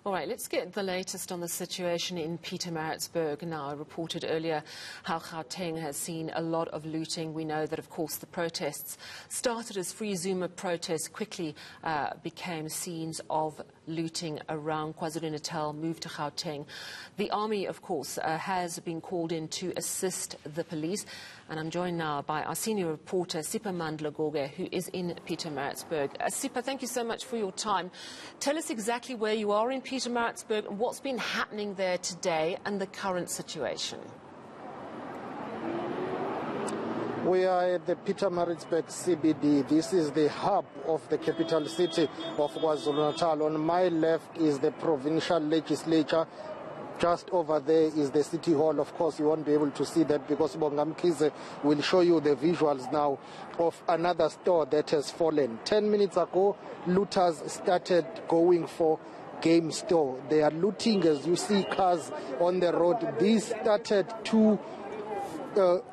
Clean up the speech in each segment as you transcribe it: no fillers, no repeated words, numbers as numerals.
All right, let's get the latest on the situation in Pietermaritzburg now. I reported earlier how Gauteng has seen a lot of looting. We know that, of course, the protests started as Free Zuma protests, quickly became scenes of looting around KwaZulu-Natal, moved to Gauteng. The army, of course, has been called in to assist the police. And I'm joined now by our senior reporter, Siphamandla Goge, who is in Pietermaritzburg. Sipa, thank you so much for your time. Tell us exactly where you are in Pietermaritzburg and what's been happening there today and the current situation. We are at the Pietermaritzburg CBD. This is the hub of the capital city of KwaZulu-Natal. On my left is the provincial legislature. Just over there is the city hall. Of course, you won't be able to see that because Bongamkize will show you the visuals now of another store that has fallen. 10 minutes ago, looters started going for game store. They are looting as you see cars on the road. These started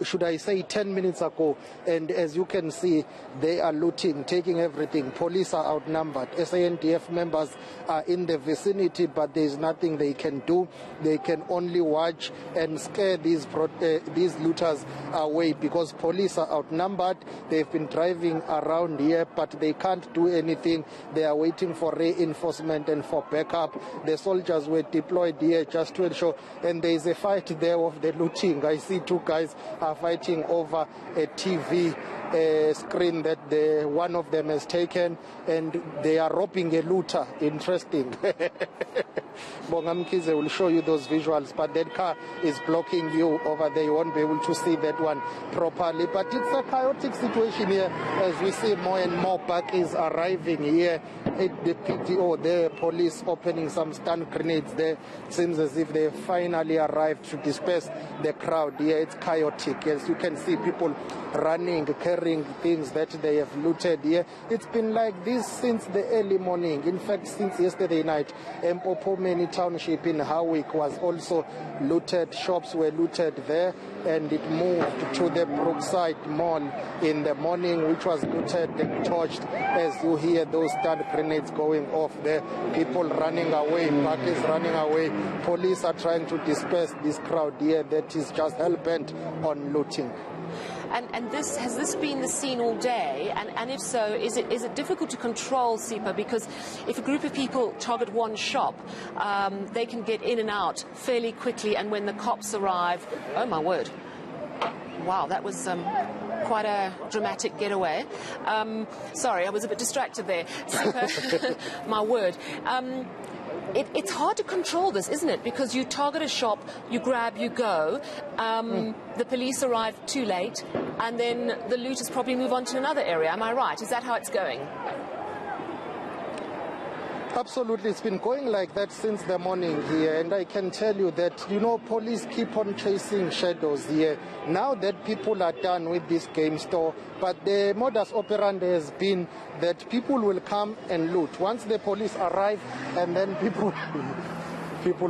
should I say 10 minutes ago, and as you can see, they are looting, taking everything. Police are outnumbered. SANDF members are in the vicinity, but there is nothing they can do. They can only watch and scare these looters away because police are outnumbered. They've been driving around here, but they can't do anything. They are waiting for reinforcement and for backup. The soldiers were deployed here just to ensure, and there is a fight there of the looting. I see two guys are fighting over a TV screen that one of them has taken, and they are robbing a looter. Interesting. Bongamkize will show you those visuals, but that car is blocking you over there. You won't be able to see that one properly. But it's a chaotic situation here as we see more and more bakkies arriving here at the PTO. The police opening some stun grenades there. Seems as if they finally arrived to disperse the crowd here. It's chaotic. As you can see, people running, carrying things that they have looted here. It's been like this since the early morning. In fact, since yesterday night, Mpopomeni Township in Howick was also looted. Shops were looted there, and it moved to the Brookside Mall in the morning, which was looted and torched as you hear those stun grenades going off there. People running away, parties running away. Police are trying to disperse this crowd here that is just hell-bent on looting. And has this been the scene all day? And if so, is it difficult to control, Sipa? Because if a group of people target one shop, they can get in and out fairly quickly. And when the cops arrive, oh my word! Wow, that was quite a dramatic getaway. Sorry, I was a bit distracted there. Sipa, my word. It's hard to control this, isn't it? Because you target a shop, you grab, you go. The police arrive too late, and then the looters probably move on to another area. Am I right? Is that how it's going? Absolutely, it's been going like that since the morning here, and I can tell you that, police keep on chasing shadows here. Now that people are done with this game store, but the modus operandi has been that people will come and loot. Once the police arrive, and then people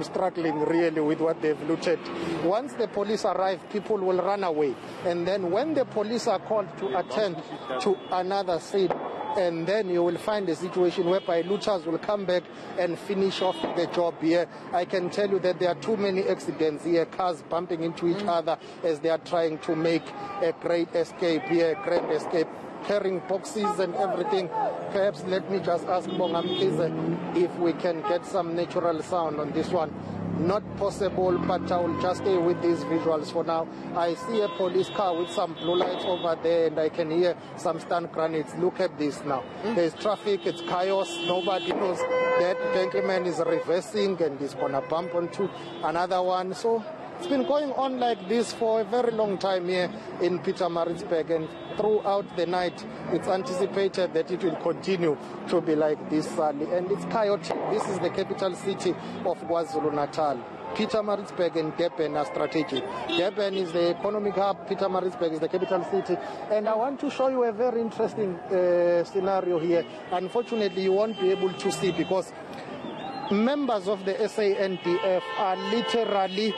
struggling really with what they've looted. Once the police arrive, people will run away. And then when the police are called to attend to another scene, and then you will find a situation whereby looters will come back and finish off the job here. I can tell you that there are too many accidents here, cars bumping into each other as they are trying to make a great escape here, grand escape, carrying boxes and everything. Perhaps let me just ask Bongamkize if we can get some natural sound on this one. Not possible, but I will just stay with these visuals for now. I see a police car with some blue lights over there, and I can hear some stun grenades. Look at this now. There's traffic, it's chaos. Nobody knows that gentleman is reversing and he's going to bump onto another one. So it's been going on like this for a very long time here in Pietermaritzburg, and throughout the night it's anticipated that it will continue to be like this, sadly. And it's chaotic. This is the capital city of KwaZulu-Natal. Pietermaritzburg and Durban are strategic. Durban is the economic hub, Pietermaritzburg is the capital city. And I want to show you a very interesting scenario here. Unfortunately, you won't be able to see because members of the SANDF are literally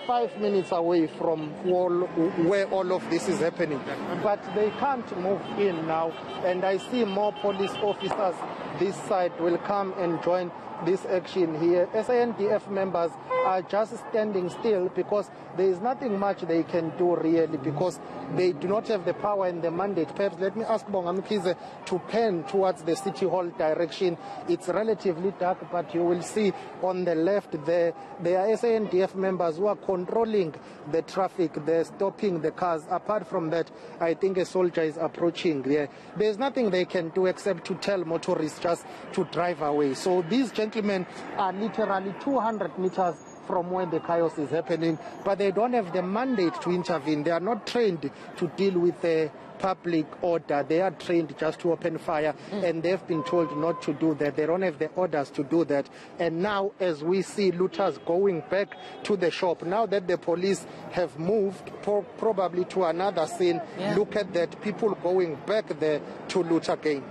5 minutes away from where all of this is happening. But they can't move in now, and I see more police officers this side will come and join this action here. SANDF members are just standing still because there is nothing much they can do really, because they do not have the power and the mandate. Perhaps let me ask Bongamkize to pen towards the City Hall direction. It's relatively dark, but you will see on the left there are SANDF members who are controlling the traffic. They're stopping the cars. Apart from that, I think a soldier is approaching there. There's nothing they can do except to tell motorists just to drive away. So these gentlemen are literally 200 meters from where the chaos is happening, but they don't have the mandate to intervene. They are not trained to deal with the public order. They are trained just to open fire, and they've been told not to do that. They don't have the orders to do that. And now, as we see looters going back to the shop, now that the police have moved probably to another scene, look at that, people going back there to loot again.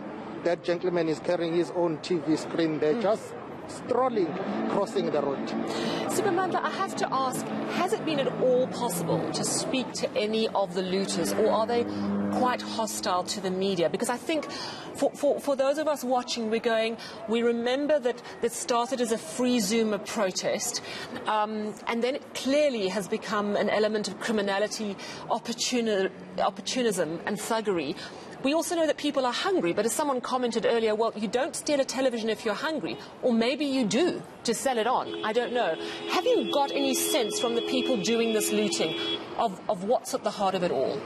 That gentleman is carrying his own TV screen. They're just strolling, crossing the road. Siphamandla, I have to ask, has it been at all possible to speak to any of the looters, or are they quite hostile to the media? Because I think for those of us watching, we remember that this started as a free Zuma protest, and then it clearly has become an element of criminality, opportunism and thuggery. We also know that people are hungry, but as someone commented earlier, well, you don't steal a television if you're hungry, or maybe you do to sell it on. I don't know. Have you got any sense from the people doing this looting of what's at the heart of it all?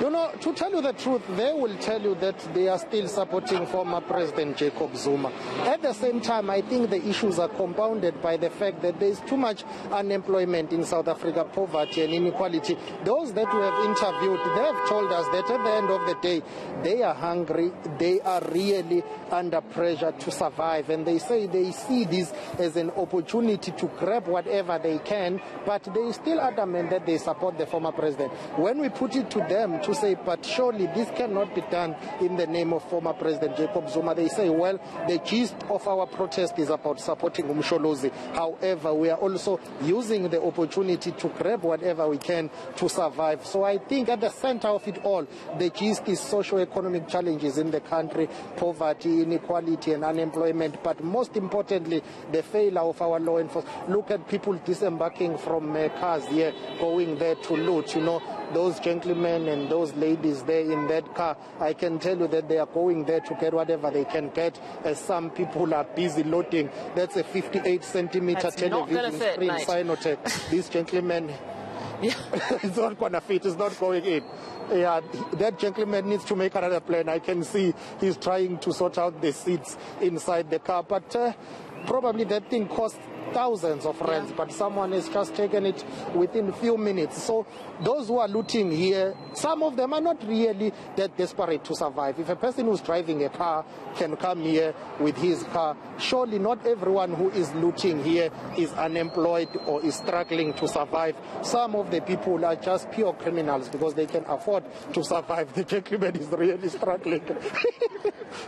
You know, to tell you the truth, they will tell you that they are still supporting former President Jacob Zuma. At the same time, I think the issues are compounded by the fact that there is too much unemployment in South Africa, poverty and inequality. Those that we have interviewed, they have told us that at the end of the day, they are hungry, they are really under pressure to survive, and they say they see this as an opportunity to grab whatever they can, but they still adamant that they support the former president. When we put it to them to say, but surely this cannot be done in the name of former President Jacob Zuma, they say, well, the gist of our protest is about supporting Umsholozi. However, we are also using the opportunity to grab whatever we can to survive. So I think at the center of it all, the gist is socio-economic challenges in the country, poverty, inequality and unemployment, but most importantly, the failure of our law enforcement. Look at people disembarking from cars here, going there to loot. You know, those gentlemen and those ladies there in that car, I can tell you that they are going there to get whatever they can get, as some people are busy loading. That's a 58-centimeter television screen, Sinotech. This gentleman, it's not going to fit, it's not going in. Yeah, that gentleman needs to make another plan. I can see he's trying to sort out the seats inside the car, but probably that thing costs thousands of rands, but someone has just taken it within a few minutes. So those who are looting here, some of them are not really that desperate to survive. If a person who's driving a car can come here with his car, surely not everyone who is looting here is unemployed or is struggling to survive. Some of the people are just pure criminals because they can afford to survive. The gentleman is really struggling.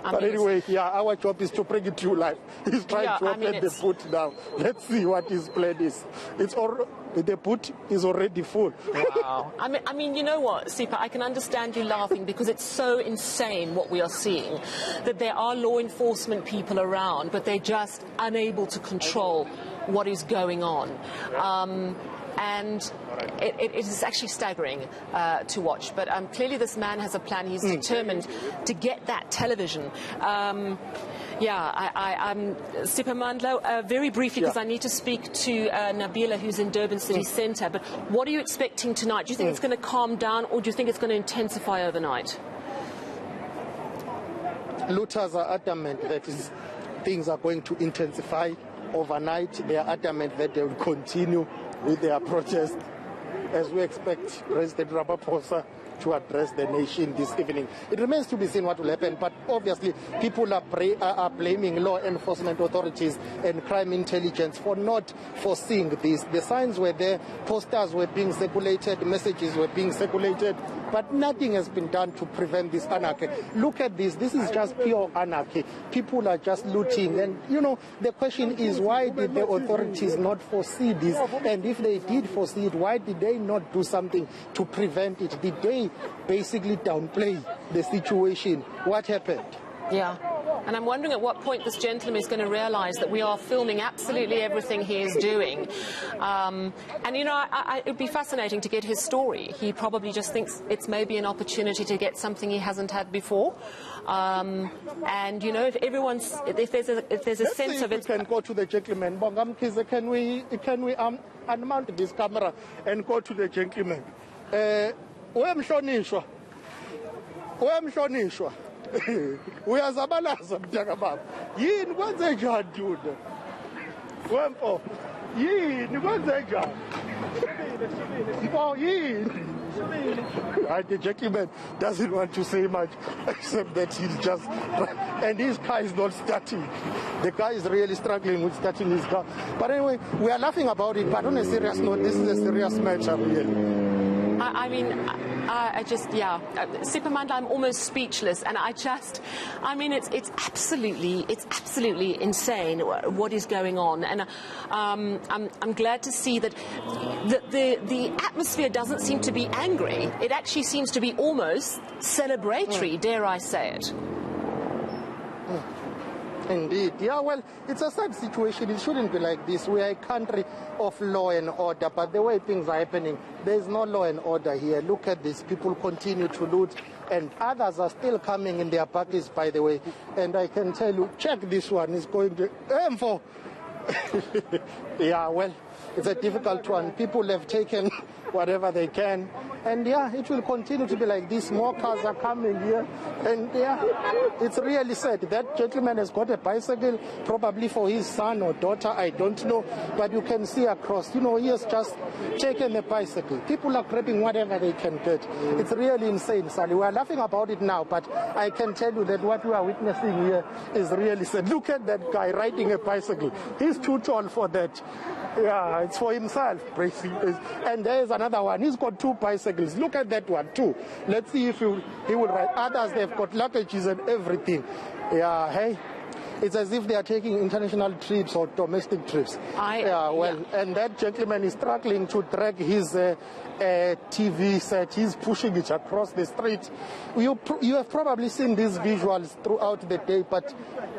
But anyway, yeah, our job is to bring it to life. He's trying to open the boot now. Let's see what his plan is. The boot is already full. Wow. I mean, you know what, Sipa, I can understand you laughing because it's so insane what we are seeing, that there are law enforcement people around, but they're just unable to control what is going on. And it is actually staggering to watch. But clearly this man has a plan. He's determined to get that television. I'm Siphamandla, very briefly, because I need to speak to Nabila, who's in Durban City Centre. But what are you expecting tonight? Do you think it's going to calm down, or do you think it's going to intensify overnight? Looters are adamant that things are going to intensify overnight. They are adamant that they will continue with their protest, as we expect President Ramaphosa to address the nation this evening. It remains to be seen what will happen, but obviously people are blaming law enforcement authorities and crime intelligence for not foreseeing this. The signs were there, posters were being circulated, messages were being circulated, but nothing has been done to prevent this anarchy. Look at this. This is just pure anarchy. People are just looting. And, you know, the question is, why did the authorities not foresee this? And if they did foresee it, why did they not do something to prevent it? Did they basically downplay the situation? What happened? Yeah. And I'm wondering at what point this gentleman is going to realise that we are filming absolutely everything he is doing. And, you know, it would be fascinating to get his story. He probably just thinks it's maybe an opportunity to get something he hasn't had before. And, you know, if there's a sense of it... We can go to the gentleman. Bongam Kize, can we unmount this camera and go to the gentleman? Uyamhlonishwa. Uyazabalaza mntaka baba. Yini kwenze njani dude? Wemfo. Yini kwenze njani? Mfo yini? The gentleman doesn't want to say much except that he's just, and his car is not starting. The guy is really struggling with starting his car. But anyway, we are laughing about it, but on a serious note, this is a serious matter really. I just, yeah, Siphamandla, I'm almost speechless, and I mean, it's absolutely insane what is going on, and I'm glad to see that the atmosphere doesn't seem to be angry. It actually seems to be almost celebratory, dare I say it. Indeed. Yeah, well, it's a sad situation. It shouldn't be like this. We are a country of law and order, but the way things are happening, there is no law and order here. Look at this. People continue to loot, and others are still coming in their parties, by the way. And I can tell you, check this one. It's going to aim for... Yeah, well, it's a difficult one. People have taken whatever they can. And yeah, it will continue to be like this. More cars are coming here. And yeah, it's really sad. That gentleman has got a bicycle, probably for his son or daughter, I don't know. But you can see across, you know, he has just taken a bicycle. People are grabbing whatever they can get. It's really insane, Sally. We are laughing about it now, but I can tell you that what we are witnessing here is really sad. Look at that guy riding a bicycle. He's too tall for that. Yeah, it's for himself. And there's another one. He's got two bicycles. Look at that one too. Let's see if he will ride. Others, they've got luggages and everything. Yeah, hey. It's as if they are taking international trips or domestic trips. And that gentleman is struggling to drag his TV set. He's pushing it across the street. You have probably seen these visuals throughout the day, but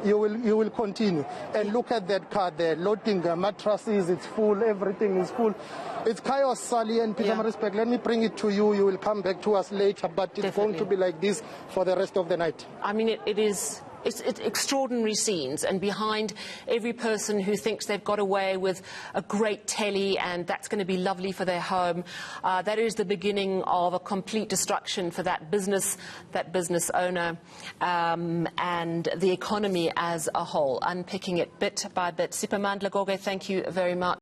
you will continue. And look at that car there, loading mattresses. It's full. Everything is full. It's chaos, Sally, and Peter Respect. Let me bring it to you. You will come back to us later, but it's going to be like this for the rest of the night. I mean, it's extraordinary scenes, and behind every person who thinks they've got away with a great telly and that's going to be lovely for their home, that is the beginning of a complete destruction for that business owner, and the economy as a whole. Unpicking it bit by bit. Siphamandla Goge, thank you very much.